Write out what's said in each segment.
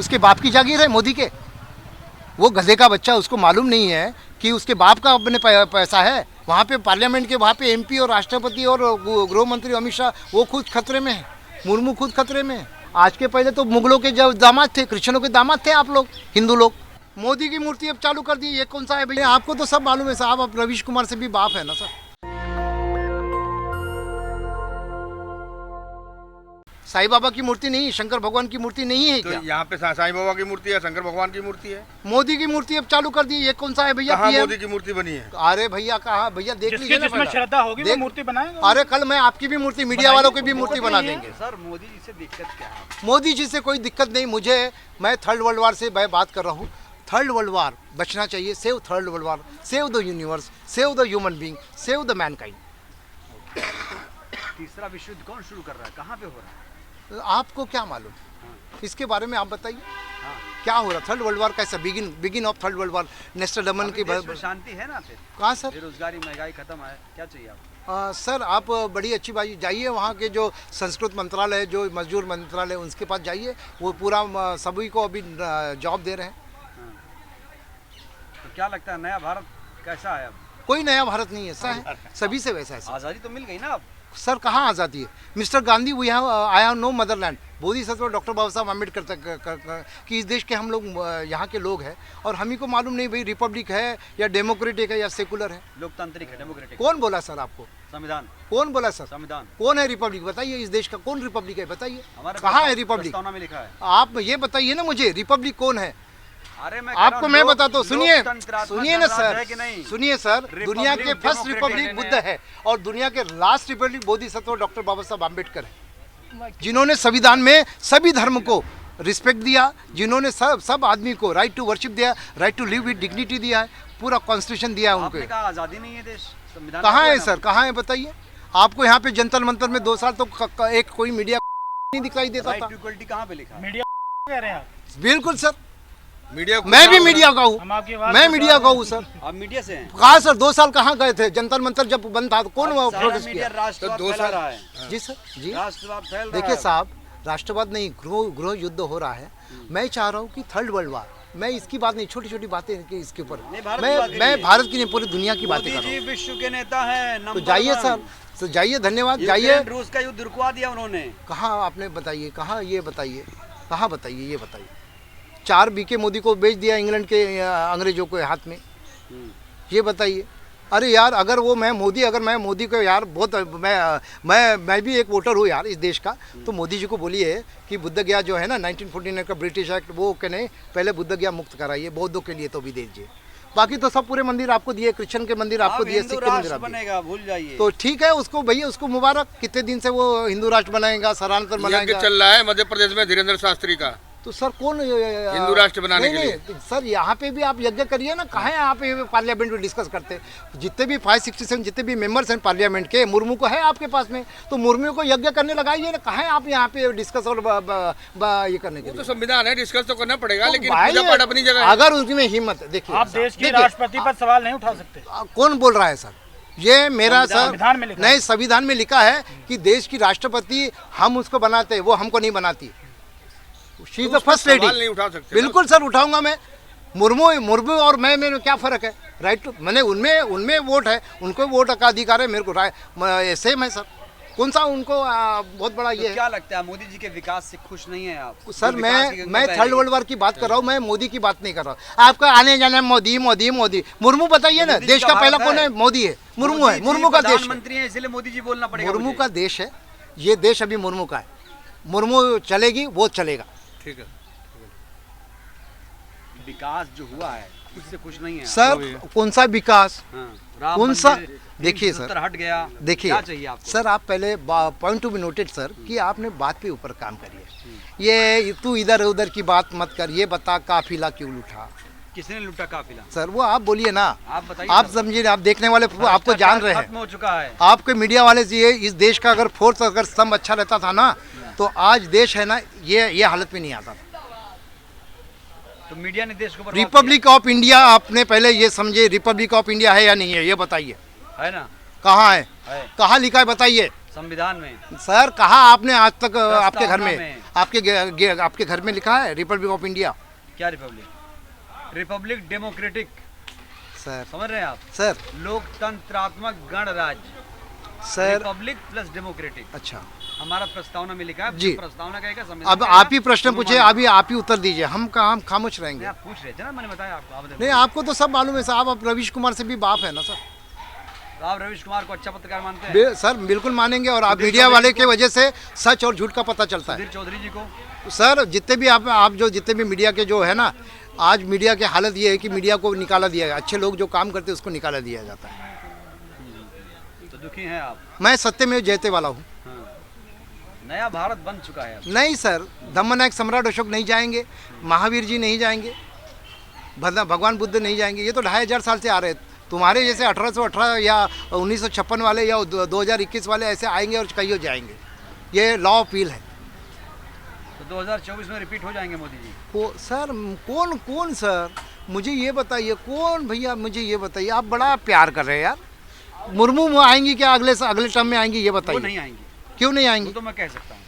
उसके बाप की जागीर है मोदी के। वो गधे का बच्चा, उसको मालूम नहीं है कि उसके बाप का अपने पैसा है। वहाँ पे पार्लियामेंट के वहाँ पे एमपी और राष्ट्रपति और गृह मंत्री अमित शाह वो खुद खतरे में है, मुर्मू खुद खतरे में है। आज के पहले तो मुगलों के जो दामाद थे, क्रिश्चियनों के दामाद थे आप लोग, हिंदू लोग। मोदी की मूर्ति अब चालू कर दी, ये कौन सा है भैया? आपको तो सब मालूम है साहब, अब रवीश कुमार से भी बाप है ना सर। साईं बाबा की मूर्ति नहीं, शंकर भगवान की मूर्ति नहीं है क्या? तो यहाँ पे साईं बाबा की मूर्ति है, शंकर भगवान की मूर्ति है। मोदी की मूर्ति अब चालू कर दी, ये कौन सा है भैया? कहाँ मोदी की मूर्ति बनी है? अरे भैया कहाँ भैया, देख लीजिए ना, जिसमें श्रद्धा होगी वो मूर्ति बनाएंगे। अरे कल मैं आपकी भी मूर्ति, मीडिया वालों की भी मूर्ति बना देंगे। सर मोदी जी से दिक्कत क्या है? मोदी जी से कोई दिक्कत नहीं मुझे। मैं थर्ड वर्ल्ड वार से मैं बात कर रहा हूँ। थर्ड वर्ल्ड वार बचना चाहिए। Save third world war, save the universe, save the human being, save the Mankind. तीसरा विश्व युद्ध कौन शुरू कर रहा है, कहाँ पे हो रहा है? आपको क्या मालूम इसके बारे में? आप बताइए क्या हो रहा? थर्ड वर्ल्ड वार कैसा? Begin of third world war. Nestor demon की शांति है ना? फिर कहाँ सर? बेरोजगारी महंगाई खत्म है, क्या चाहिए आपको? सर आप बड़ी अच्छी बात जाइए, वहाँ के जो संस्कृत मंत्रालय, जो मजदूर मंत्रालय, उसके पास जाइए। वो पूरा सभी को अभी जॉब दे रहे हैं। तो क्या लगता है नया भारत कैसा है अब? कोई नया भारत नहीं है सर, सभी से वैसा है सर। आज़ादी तो मिल गई ना अब? सर कहाँ आज़ादी है? Mister Gandhi we have I have no motherland. Bodhisattva doctor Baba Saheb Ambedkar तक कि इस देश के हम लोग यहाँ के लोग हैं, और हम ही को मालूम नहीं भाई रिपब्लिक है या डेमोक्रेटिक है या सेकुलर है। लोकतांत्रिक है, डेमोक्रेटिक। कौन बोला सर आपको? संविधान। कौन बोला सर? संविधान। कौन है रिपब्लिक? बताइए इस देश का कौन रिपब्लिक है, बताइए कहाँ है रिपब्लिक? प्रस्तावना में लिखा है। आप ये बताइए ना मुझे, रिपब्लिक कौन है? अरे आपको मैं बताता हूँ, सुनिए ना सर, नहीं? सुनिए सर, दुनिया के फर्स्ट रिपब्लिक बुद्ध है और दुनिया के last Republic Bodhisattva doctor Baba Saheb Ambedkar है, जिन्होंने संविधान में सभी धर्म को रिस्पेक्ट दिया, जिन्होंने सब आदमी को राइट टू वर्शिप दिया, right to live with dignity दिया है, पूरा कॉन्स्टिट्यूशन दिया है उनको। आज़ादी नहीं है देश, संविधान कहाँ है सर? कहाँ है बताइए? आपको यहाँ पे जंतर मंतर में 2 साल तो एक कोई मीडिया नहीं दिखाई देता था। इक्वलिटी कहाँ पे लिखा है? मीडिया कह रहे हैं आप? बिल्कुल सर, मीडिया, मैं भी मीडिया का हूँ, मैं मीडिया का हूँ सर। आप मीडिया से हैं? कहा सर? 2 साल कहाँ गए थे? जंतर मंतर जब बंद था तो कौन प्रोटेस्ट किया? राष्ट्रवाद तो 2 फैला रहा है। जी सर, जी राष्ट्रवाद फैल रहा है। देखिए साहब, राष्ट्रवाद नहीं, गृह युद्ध हो रहा है। मैं चाह रहा हूँ कि थर्ड वर्ल्ड वार, मैं इसकी बात नहीं, छोटी छोटी बातें इसके ऊपर मैं भारत की नहीं पूरी दुनिया की बातें कर रहा हूँ। विश्व के नेता हैं, तो जाइए सर, तो जाइए, धन्यवाद, जाइए। रूस का युद्ध रुकवा दिया उन्होंने। कहाँ आपने बताइए, कहाँ ये बताइए, कहाँ बताइए, ये बताइए। 4 बीके मोदी को बेच दिया इंग्लैंड के अंग्रेजों के हाथ में, ये बताइए। अरे यार, अगर मैं मोदी को यार बहुत मैं भी एक वोटर हूँ यार इस देश का, तो मोदी जी को बोलिए कि बुद्ध गया जो है ना 1949 का ब्रिटिश एक्ट, वो कहने पहले बुद्ध गया मुक्त कराइए, बौद्धों के लिए तो भी दीजिए। बाकी तो सब पूरे मंदिर आपको दिए, क्रिश्चियन के मंदिर आपको दिए, सिख के मंदिर बनेगा, भूल जाइए। तो ठीक है, उसको भैया उसको मुबारक, कितने दिन से वो हिंदू राष्ट्र बनाएगा, सरांतर बनाएगा। चल रहा है मध्य प्रदेश में धीरेन्द्र शास्त्री का। तो सर कौन हिंदू राष्ट्र बनाने के लिए? नहीं, सर यहाँ पे भी आप यज्ञ करिए ना। कहाँ यहाँ पे पार्लियामेंट में डिस्कस करते हैं? जितने भी 567 जितने भी मेंबर्स हैं पार्लियामेंट के, मुर्मू को है आपके पास में, तो मुर्मू को यज्ञ करने लगाइए ना। कहाँ आप यहाँ पे डिस्कस और ये करने के लिए? तो संविधान है, डिस्कस तो करना पड़ेगा, लेकिन पूजा पाठ अपनी जगह है। अगर उनमें हिम्मत, देखिए आप देश के राष्ट्रपति पर सवाल नहीं उठा सकते। कौन बोल रहा है सर? ये मेरा सर नहीं, संविधान में लिखा है कि देश की राष्ट्रपति हम उसको बनाते हैं, वो हमको नहीं बनाती। She is the first lady. नहीं उठा सकते? बिल्कुल सर, उठाऊंगा मैं। मुर्मू और मैं में क्या फर्क है? राइट टू, मैंने उनमें वोट है, उनको वोट का अधिकार है, मेरे को सेम है सर। कौन सा उनको बहुत बड़ा ये है? क्या लगता है मोदी जी के विकास से खुश नहीं है आप? सर मैं थर्ड वर्ल्ड वार की बात कर रहा हूँ, मैं मोदी की बात नहीं कर रहा हूँ। आपका आने जाने मोदी मोदी मोदी। मुर्मू बताइए ना, देश का पहला कौन है? मोदी है, मुर्मू है, मुर्मू का देश मंत्री है, इसलिए मोदी जी बोलना पड़ेगा। मुर्मू का देश है, ये देश अभी मुर्मू का है। मुर्मू चलेगी, वो चलेगा। ठीक है, विकास जो हुआ है उससे खुश नहीं है सर। कौन सा विकास? कौन सा? देखिए सर, हट गया, देखिए क्या चाहिए आपको? सर आप पहले point to be noted sir कि आपने बात पे ऊपर काम करिए। ये तू इधर उधर की बात मत कर। ये बता काफिला क्यों लूटा? किसने लूटा काफिला? सर वो आप बोलिए ना, आप बताइए। आप समझिए, आप देखने वाले आपको जान रहे हैं, खत्म हो चुका है। आपके मीडिया वाले ये इस देश का अगर फोर्थ अगर स्तंभ अच्छा रहता था ना, तो आज देश है ना ये हालत में नहीं आता था। तो मीडिया ने देश को रिपब्लिक ऑफ इंडिया, आपने पहले ये समझे रिपब्लिक ऑफ इंडिया है या नहीं है, ये बताइए। है ना? कहाँ है? कहाँ लिखा है बताइए। संविधान में सर कहा आपने आज तक आपके घर में में। आपके घर में लिखा है रिपब्लिक ऑफ इंडिया? क्या रिपब्लिक? रिपब्लिक डेमोक्रेटिक, सर समझ रहे हैं आप? सर लोकतंत्रात्मक गणराज्य, सर रिपब्लिक प्लस डेमोक्रेटिक, अच्छा हमारा प्रस्तावना में लिखा है। जी। प्रस्तावना कहेगा, संविधान अब कहेगा, आप ही प्रश्न पूछे, अनुमान। अभी आप ही उत्तर दीजिए, हम कहाँ हम खामोश रहेंगे? नहीं, आप पूछ रहे थे ना, मैंने बताया आपको। आप नहीं आपको तो सब मालूम है साहब, आप रवीश कुमार से भी बाप है ना सर। तो आप रवीश कुमार को अच्छा पत्रकार मानते हैं? सर बिल्कुल मानेंगे, और आप सुधीर मीडिया चौधरी वाले को- के वजह से सच और झूठ का पता चलता है। सुधीर चौधरी जी को? सर जितने भी आप जो जितने भी मीडिया के जो है ना, आज मीडिया की हालत ये है कि मीडिया को निकाला दिया गया, अच्छे लोग जो काम करते हैं उसको निकाला दिया जाता है। तो दुखी हैं आप? मैं सत्यमेव जयते वाला हूँ। हाँ। नया भारत बन चुका है अब। नहीं सर, धम्मनायक सम्राट अशोक नहीं जाएंगे, महावीर जी नहीं जाएंगे, भगवान बुद्ध नहीं जाएंगे, ये तो 2500 साल से आ रहे हैं। तुम्हारे जैसे 1818 या 1956 वाले या 2021 वाले ऐसे आएंगे और कहीं जाएंगे, ये लॉ ऑफ व्हील है। तो 2024 में रिपीट हो जाएंगे मोदी जी? सर कौन कौन सर, मुझे ये बताइए कौन भैया, मुझे ये बताइए, आप बड़ा प्यार कर रहे हैं यार। मुर्मू आएंगी क्या अगले टर्म में आएंगी, ये वो बताइए? नहीं आएंगी। क्यों नहीं वो आएंगी? तो मैं कह सकता हूँ,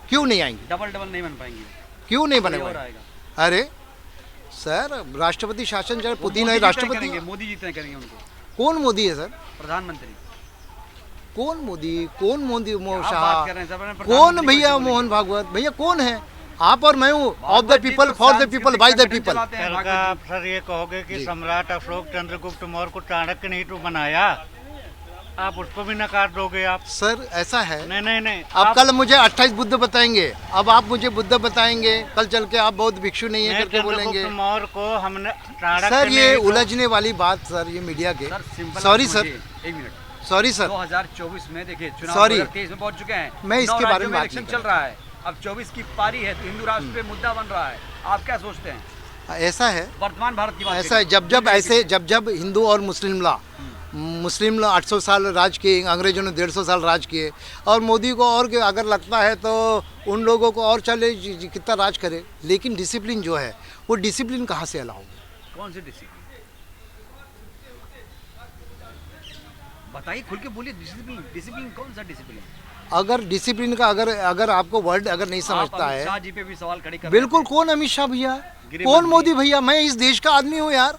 क्यों नहीं आएंगी? डबल नहीं बन पाएंगी। क्यों नहीं कोई बने और हुए? आएगा। अरे सर राष्ट्रपति शासन जब वो पुतिन मोदी है जी तय राष्ट्रपति। करेंगे, मोदी जी तय करेंगे उनको। कौन मोदी है सर? प्रधानमंत्री। कौन मोदी आप शाह, बात कर रहे हैं, सब अपने कौन प्रधानमंत्री को भैया ऐसे बोलेंगे। मोहन भागवत भैया कौन है? आप और मैं हूँ, of the Bhagwat ji people तो for the people by the सांस्कृतिक पीपल। चलाते हैं, कल भागवत का जी। आप सर ये कहोगे कि जी। सम्राट अशोक चंद्रगुप्त मौर्य को चाणक्य नहीं तो बनाया, आप उसको भी नकार दोगे आप? सर ऐसा है, नहीं अब कल मुझे 28 बुद्ध बताएंगे, अब आप मुझे बुद्ध बताएंगे, कल चल के आप बहुत भिक्षु नहीं है करके बोलेंगे। चंद्रगुप्त मौर्य को हमने चाणक्य सर ये नहीं तो- उलझने वाली बात सर, ये मीडिया के सर सिंपल सॉरी बात सर, समझिए, एक मिनट। सॉरी सर, 2024 में देखिए चुनाव Sorry. 2023 में पहुंच चुके हैं। मैं इसके 9 बारे राज्यों में बात इलेक्शन नहीं चल रहा है, अब 24 की पारी है, तो हिंदू राष्ट्र पे मुद्दा बन रहा है। आप क्या सोचते हैं? ऐसा है, वर्तमान भारत की बात ऐसा है, जब हिंदू और मुस्लिम 800 साल राज किए, अंग्रेजों ने 150 साल राज किए, और मोदी को और अगर लगता है तो उन लोगों को और चले कितना राज करे, लेकिन डिसिप्लिन जो है वो डिसिप्लिन कहाँ से अलाउ? कौन सी डिसिप्लिन बताइए, खुल के बोलिए। डिसिप्लिन डिसिप्लिन कौन सा डिसिप्लिन? अगर डिसिप्लिन का अगर आपको वर्ड अगर नहीं समझता आप है, अमित शाह जी पे भी सवाल खड़े कर बिल्कुल। रहे थे। कौन अमित शाह भैया, गृह कौन मंत्री। मोदी भैया? मैं इस देश का आदमी हूँ यार,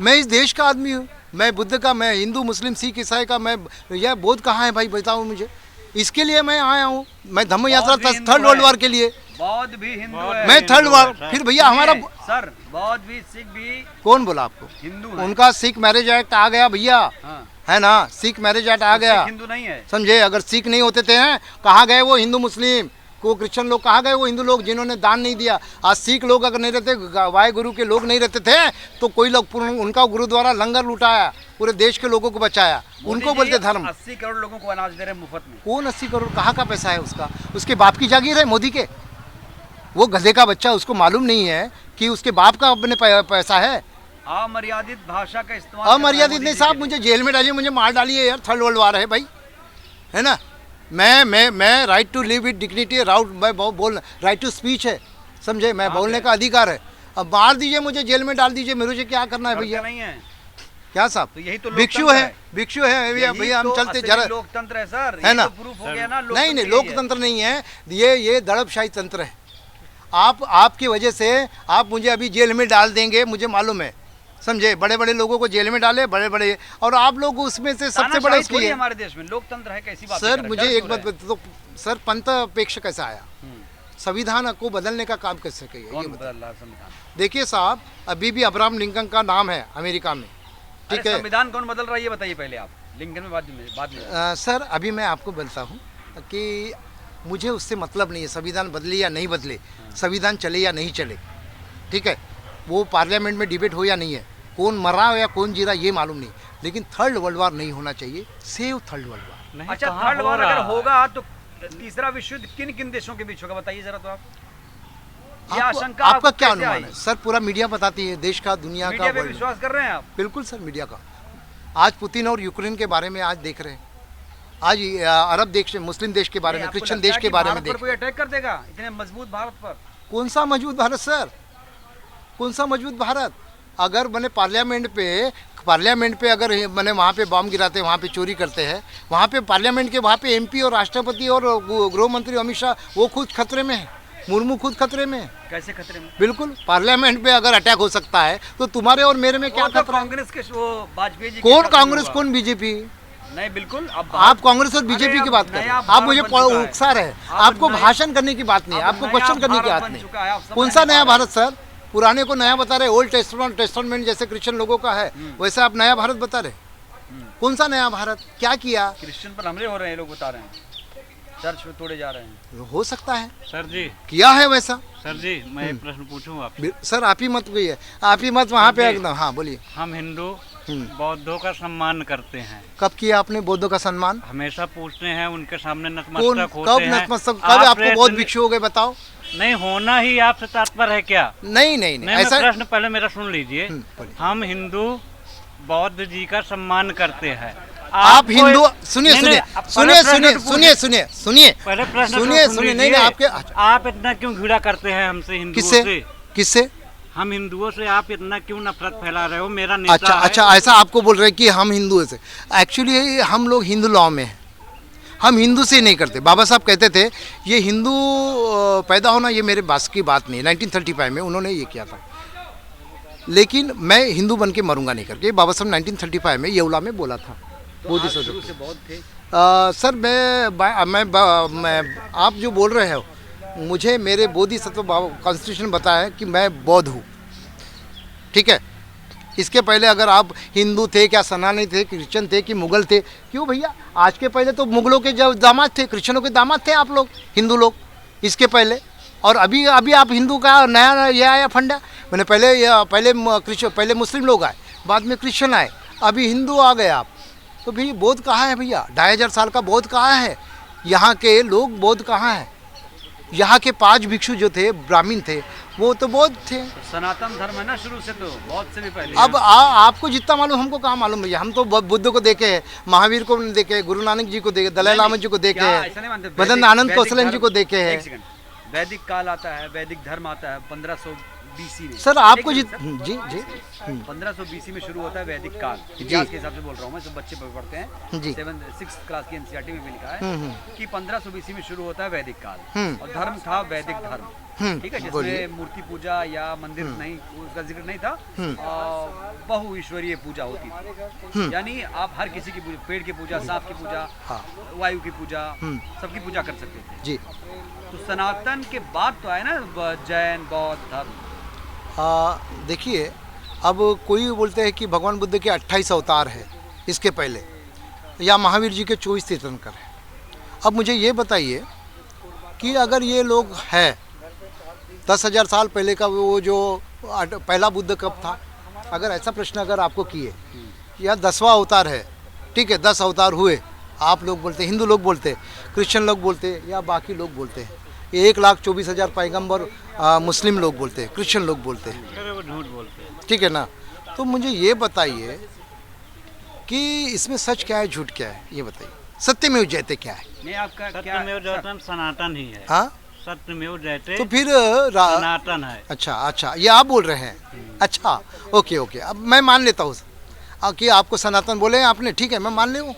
मैं इस देश का आदमी हूँ, मैं बुद्ध का, मैं हिंदू मुस्लिम सिख ईसाई का, मैं यह बौद्ध कहाँ है भाई बताओ मुझे? इसके लिए मैं आया हूँ, मैं धम्म यात्रा बौद्ध भी हिंदू थर्ड वर्ल्ड है। वार के लिए, बौद्ध भी हिंदू है। मैं थर्ड वार, सर। फिर भैया हमारा सर बौद्ध भी, सिख भी कौन बोला आपको? हिंदू है। उनका सिख मैरिज एक्ट आ गया भैया, हाँ, है ना, सिख मैरिज एक्ट आ गया, सिख हिंदू नहीं है। समझे? अगर सिख नहीं होते थे हैं, कहाँ गए वो हिंदू मुस्लिम को क्रिश्चियन लोग, कहाँ गए वो हिंदू लोग जिन्होंने दान नहीं दिया? आज सिख लोग अगर नहीं रहते, वाहे गुरु के लोग नहीं रहते थे, तो कोई लोग उनका गुरुद्वारा लंगर लुटाया, पूरे देश के लोगों को बचाया, उनको बोलते धर्म। 80 करोड़ लोगों को अनाज दे रहे हैं मुफ्त में। कौन 80 करोड़, कहाँ का पैसा है उसका? उसके बाप की जागीर है मोदी के, वो गधे का बच्चा, उसको मालूम नहीं है कि उसके बाप का अपने पैसा है। अमर्यादित भाषा का इस्तेमाल कर रहे हैं अमर्यादित मोदी नहीं जी साहब, के मुझे जेल में डालिए, मुझे मार डालिए यार, थर्ड वर्ल्ड वार है भाई, है ना। मैं right to live with dignity, right to speech है, समझे? मैं बोलने का अधिकार है। अब मार दीजिए मुझे, जेल में डाल दीजिए, मुझे क्या करना है लिए। भैया? नहीं है क्या साहब, तो यही तो भिक्षु लोकतंत्र है, भिक्षु है भैया, यही भैया हम तो चलते असली जरा, लोकतंत्र है सर, है ये ना? तो प्रूफ हो गया ना। नहीं लोकतंत्र यही है। लोकतंत्र नहीं है ये दड़पशाही तंत्र है। आपकी वजह से आप मुझे अभी जेल में डाल देंगे, मुझे मालूम है, समझे? बड़े बड़े लोगों को जेल में डाले, बड़े, और आप लोग उसमें से सबसे बड़े तानाशाही उसकी थोड़ी है। हमारे देश में लोकतंत्र है, कैसी बात सर कर रहे हैं? मुझे डर एक क्यों बात रहे बता, तो सर पंथ अपेक्ष कैसा आया? संविधान को बदलने का काम कैसे हैं? किया? कौन ये बताइए। बदल रहा है संविधान? देखिए साहब, अभी भी अब्राहम लिंकन का नाम है अमेरिका में, ठीक अरे है? संविधान कौन बदल रहा है ये बताइए पहले आप, लिंकन में बाद में। सर अभी मैं आपको बोलता हूँ कि मुझे उससे मतलब नहीं है संविधान बदले या नहीं बदले, संविधान चले या नहीं चले, ठीक है? वो पार्लियामेंट में डिबेट हो या नहीं है, कौन मरा या कौन जीरा ये मालूम नहीं, लेकिन थर्ड वर्ल्ड वार नहीं होना चाहिए। Save third world war. नहीं, अच्छा, कहाँ थर्ड हो वार रहा अगर है? होगा तो तीसरा विश्व युद्ध किन किन देशों के बीच होगा बताइए जरा। तो आप ये आशंका आपका आपको क्या कैसे अनुमान आई? है? सर पूरा मीडिया बताती है, देश का, दुनिया का, मीडिया पे वर्ल्ड। विश्वास कर रहे हैं आप? बिल्कुल सर, मीडिया का। आज पुतिन और यूक्रेन के बारे में आज देख रहे हैं, आज अरब देश, मुस्लिम देश के बारे में, आपको क्रिश्चियन लगता देश है के कि बारे में भारत पर देख। कोई अटैक कर देगा इतने मजबूत भारत पर? कौन सा मजबूत भारत सर, कौन सा मजबूत भारत? अगर मैंने पार्लियामेंट पे अगर मैंने वहाँ पे बम गिराते हैं, वहाँ पे चोरी करते हैं, वहाँ पे पार्लियामेंट के वहाँ पे एमपी और राष्ट्रपति और गृह मंत्री अमित शाह वो खुद खतरे में है, मुर्मू खुद खतरे में है। कैसे खतरे में? बिल्कुल, पार्लियामेंट पे अगर अटैक हो सकता है तो तुम्हारे और मेरे में क्या वो तो खतरा है? कांग्रेस के वो वाजपेयी जी के कौन साथ कांग्रेस हुआ। कौन बीजेपी? नहीं बिल्कुल। अब आप कांग्रेस और बीजेपी की बात कर रहे हैं। आप मुझे उकसा रहे हैं। आपको भाषण करने की बात नहीं है, आपको क्वेश्चन करने की बात नहीं। कौन सा नया भारत सर? पुराने को नया बता रहे, ओल्ड टेस्टामेंट जैसे क्रिश्चियन लोगों का है वैसे आप नया भारत बता रहे। कौन सा नया भारत? क्या किया? क्रिश्चियन पर हमले हो रहे हैं, लोग बता रहे हैं, चर्च तोड़े जा रहे हैं। हो सकता है सर जी, किया है वैसा। सर जी मैं एक प्रश्न पूछूं आप? सर आप ही मत कहिए, आप ही मत वहाँ पे एकदम। हाँ बोलिए। हम हिंदू बौद्धों का सम्मान करते हैं। कब किया आपने बौद्धों का सम्मान? हमेशा पूछते हैं, उनके सामने कौन नतमस्तक होते कब हैं। नतमस्तक? कब आपको बौद्ध भिक्षु हो गए बताओ? नहीं होना ही आपसे तात्पर्य है क्या? नहीं नहीं नहीं मैं ऐसा। प्रश्न पहले मेरा सुन लीजिए। बोलिए। हम हिंदू बौद्ध जी का सम्मान करते हैं। आप आपको- हिंदू सुनिए नहीं, सुनिए नहीं, अब सुनिए पहले सुनिए प्रश्न तो सुनिए सुनिए सुनिए पहले प्रश्न तो सुनिए सुन सुनिए। नहीं लीजिए। नहीं आपके आप इतना क्यों घृणा करते हैं हमसे हिंदुओं किससे से? किससे? हम हिंदुओं से आप इतना क्यों नफरत फैला रहे हो? मेरा नेता अच्छा है। अच्छा ऐसा आपको बोल रहे हैं कि हम हिंदू से। एक्चुअली हम लोग हिंदू लॉ में हैं, हम हिंदू से नहीं करते। बाबा साहब कहते थे ये हिंदू पैदा होना ये मेरे बस की बात नहीं। 1935 में उन्होंने ये किया था, लेकिन मैं हिंदू बन के मरूंगा नहीं करके बाबा साहब 1935 में येवला में बोला था। बोधि आप सदन। शुरू से बौद्ध थे? सर मैं आप जो बोल रहे हो, मुझे मेरे बोधिसत्व कॉन्स्टिट्यूशन बताया है कि मैं बौद्ध हूँ, ठीक है। इसके पहले अगर आप हिंदू थे क्या, सनातनी थे, क्रिश्चियन थे कि मुगल थे? क्यों भैया, आज के पहले तो मुगलों के जो दामाद थे, क्रिश्चियनों के दामाद थे आप लोग, हिंदू लोग, इसके पहले। और अभी अभी आप हिंदू का नया ये आया फंडा। मैंने पहले मुस्लिम लोग आए, बाद में क्रिश्चियन आए, अभी हिंदू आ गए आप। तो भी बौद्ध कहाँ है भैया? 2500 साल का बौद्ध कहाँ है? यहाँ के लोग बौद्ध कहाँ है? यहाँ के 5 भिक्षु जो थे, ब्राह्मण थे, वो तो बौद्ध थे। तो सनातन धर्म है ना शुरू से, तो बौद्ध से भी पहले। अब आपको जितना मालूम, हमको कहाँ मालूम भैया। हम तो बुद्ध को देखे हैं, महावीर को देखे, गुरु नानक जी को देखे, दलाई लामा जी को देखे क्या हैं, ऐसा नहीं मानते? मदन आनंद कौशलन जी को देखे एक हैं। सेकंड, वैदिक काल आता है, वैदिक धर्म आता है 1500 बीसी में। सर आपको एक मिनट, जी जी 1500 बीसी में शुरू होता है वैदिक काल। जी। इतिहास के हिसाब से बोल रहा हूँ मैं, सब बच्चे पढ़ते हैं, जी। 6th क्लास की एनसीईआरटी में भी लिखा है कि 1500 बीसी में शुरू होता है वैदिक काल। और धर्म था वैदिक धर्म, ठीक है, बोलिए। जिसमें मूर्ति पूजा या मंदिर नहीं, उसका जिक्र नहीं था। बहु ईश्वरीय पूजा होती थी, यानी आप हर किसी की पूजा, पेड़ की पूजा, सांप की पूजा, वायु की पूजा, सबकी पूजा कर सकते थे जी। तो सनातन के बाद तो आए ना जैन, बौद्ध धर्म। देखिए, अब कोई बोलते हैं कि भगवान बुद्ध के 28 अवतार है इसके पहले, या महावीर जी के 24 तीर्थंकर है। अब मुझे ये बताइए कि अगर ये लोग है 10,000 साल पहले का, वो जो पहला बुद्ध कब था, अगर ऐसा प्रश्न अगर आपको किए, या 10वां अवतार है, ठीक है, 10 अवतार हुए, आप लोग बोलते, हिंदू लोग बोलते, क्रिश्चियन लोग बोलते, या बाकी लोग बोलते हैं 1,24,000 पैगंबर, मुस्लिम लोग बोलते हैं, क्रिश्चियन लोग बोलते हैं, अरे वो झूठ बोलते हैं। ठीक है ना। तो मुझे ये बताइए कि इसमें सच क्या है, झूठ क्या है, ये बताइए। सत्यमेव जयते क्या है? नहीं आपका क्या सत्यमेव जयते सनातन ही है। हाँ, सत्यमेव जयते तो फिर सनातन है। अच्छा अच्छा, ये आप बोल रहे हैं। अच्छा, ओके ओके, अब मैं मान लेता हूँ कि आपको सनातन बोले हैं आपने, ठीक है, मैं मान ले हूँ,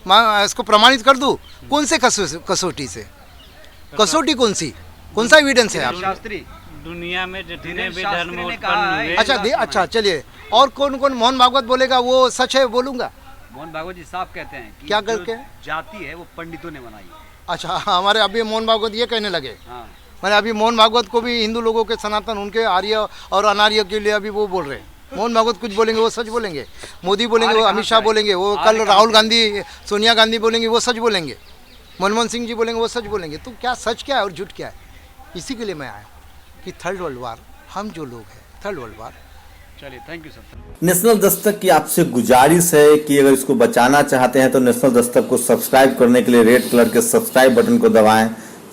मैं इसको प्रमाणित कर दूँ। कौन से कसौटी से? कसौटी कौन सी? कौन सा एविडेंस है आप? शास्त्री दुनिया में जितने भी शास्त्री धर्म ने उत्पन्न कहा है। हुए, अच्छा चलिए, और कौन कौन? मोहन भागवत बोलेगा वो सच है, बोलूँगा। मोहन भागवत जी साफ कहते हैं कि क्या जो करके? जाति है वो पंडितों ने बनाई है। अच्छा, हमारे अभी मोहन भागवत ये कहने लगे। हाँ, मैंने अभी मोहन भागवत को भी हिंदू लोगों के सनातन, उनके आर्य और अनार्य के लिए अभी वो बोल रहे हैं। मोहन भागवत कुछ बोलेंगे वो सच बोलेंगे, मोदी बोलेंगे वो अमित शाह बोलेंगे, वो कल राहुल गांधी, सोनिया गांधी बोलेंगे वो सच बोलेंगे, मनमोहन सिंह जी बोलेंगे वो सच बोलेंगे। तो क्या सच क्या है और झूठ क्या है? इसी के लिए मैं आया कि थर्ड वर्ल्ड वार, हम जो लोग हैं, थर्ड वर्ल्ड वार। चलिए, thank you sir. National Dastak की आपसे गुजारिश है कि अगर इसको बचाना चाहते हैं तो नेशनल दस्तक को सब्सक्राइब करने के लिए रेड कलर के सब्सक्राइब बटन को दबाएं,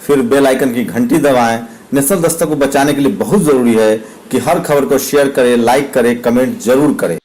फिर बेल आइकन की घंटी दबाएं। नेशनल दस्तक को बचाने के लिए बहुत जरूरी है कि हर खबर को शेयर करें, लाइक करें, कमेंट जरूर करें।